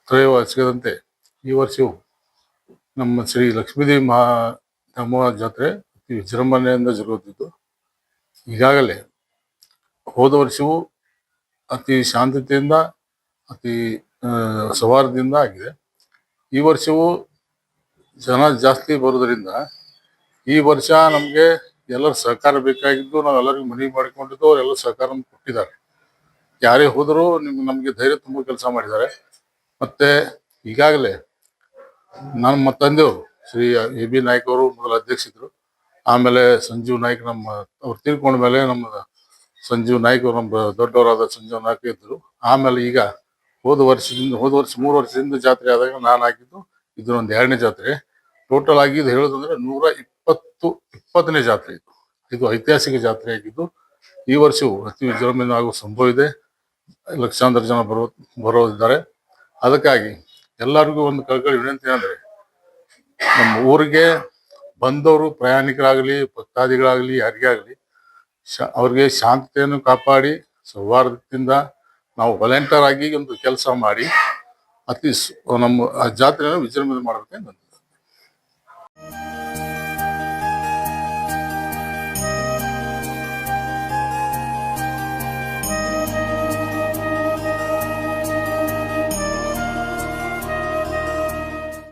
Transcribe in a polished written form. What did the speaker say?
ತ್ರಯೋವಾರ್ಷಿಕದಂತೆ ಈ ವರ್ಷವೂ ನಮ್ಮ ಶ್ರೀ ಲಕ್ಷ್ಮೀದೇವಿ ಮಹಾ ದಾಮೋಹ ಜಾತ್ರೆ ಅತಿ ವಿಜೃಂಭಣೆಯಿಂದ ಜರುಗುತ್ತಿದ್ದು, ಈಗಾಗಲೇ ಹೋದ ವರ್ಷವೂ ಅತಿ ಶಾಂತತೆಯಿಂದ ಅತಿ ಸೌಹಾರ್ದದಿಂದ ಆಗಿದೆ. ಈ ವರ್ಷವೂ ಜನ ಜಾಸ್ತಿ ಬರೋದರಿಂದ ಈ ವರ್ಷ ನಮಗೆ ಎಲ್ಲರ ಸಹಕಾರ ಬೇಕಾಗಿದ್ದು, ನಾವೆಲ್ಲರಿಗೂ ಮನವಿ ಮಾಡಿಕೊಂಡಿದ್ದು, ಅವರೆಲ್ಲ ಸಹಕಾರ ಕೊಟ್ಟಿದ್ದಾರೆ. ಯಾರೇ ಹೋದರೂ ನಮಗೆ ಧೈರ್ಯ ತುಂಬ ಕೆಲಸ ಮಾಡಿದ್ದಾರೆ. ಮತ್ತೆ ಈಗಾಗಲೇ ನಮ್ಮ ತಂದೆಯವರು ಶ್ರೀ ಎ ಬಿ ನಾಯ್ಕ ಅವರು ಮೊದಲ ಅಧ್ಯಕ್ಷರು, ಆಮೇಲೆ ಸಂಜೀವ್ ನಾಯ್ಕ ಅವ್ರು ತೀರ್ಕೊಂಡ ಮೇಲೆ ನಮ್ಮ ಸಂಜೀವ್ ನಾಯ್ಕ ಅವರು ನಮ್ಮ ದೊಡ್ಡವರಾದ ಸಂಜೀವ್ ನಾಯ್ಕ ಇದ್ರು. ಆಮೇಲೆ ಈಗ ಹೋದ ವರ್ಷ 3 ವರ್ಷದಿಂದ ಜಾತ್ರೆ ಆದಾಗ ನಾನು ಆಗಿದ್ದು ಇದು ಒಂದು 2ನೇ ಜಾತ್ರೆ. ಟೋಟಲ್ ಆಗಿ ಇದು ಹೇಳೋದಂದ್ರೆ 120ನೇ ಜಾತ್ರೆ ಇದು ಐತಿಹಾಸಿಕ ಜಾತ್ರೆ ಆಗಿದ್ದು, ಈ ವರ್ಷವೂ ಅತಿ ವಿಜೃಂಭಣೆ ಆಗುವ ಸಂಭವ ಇದೆ. ಲಕ್ಷಾಂತರ ಜನ ಬರೋದಿದ್ದಾರೆ. ಅದಕ್ಕಾಗಿ ಎಲ್ಲರಿಗೂ ಒಂದು ಕಳಕಳಿ ವಿನಂತಿ ಅಂದರೆ, ನಮ್ಮ ಊರಿಗೆ ಬಂದವರು ಪ್ರಯಾಣಿಕರಾಗಲಿ ಭಕ್ತಾದಿಗಳಾಗಲಿ ಯಾರಿಗೇ ಆಗಲಿ ಅವ್ರಿಗೆ ಶಾಂತತೆಯನ್ನು ಕಾಪಾಡಿ ಸೌಹಾರ್ದದಿಂದ ನಾವು ವಾಲಂಟಿಯರ್ ಆಗಿ ಒಂದು ಕೆಲಸ ಮಾಡಿ ನಮ್ಮ ಜಾತ್ರೆಯನ್ನು ವಿಜೃಂಭಣೆ ಮಾಡಬೇಕೆಂದು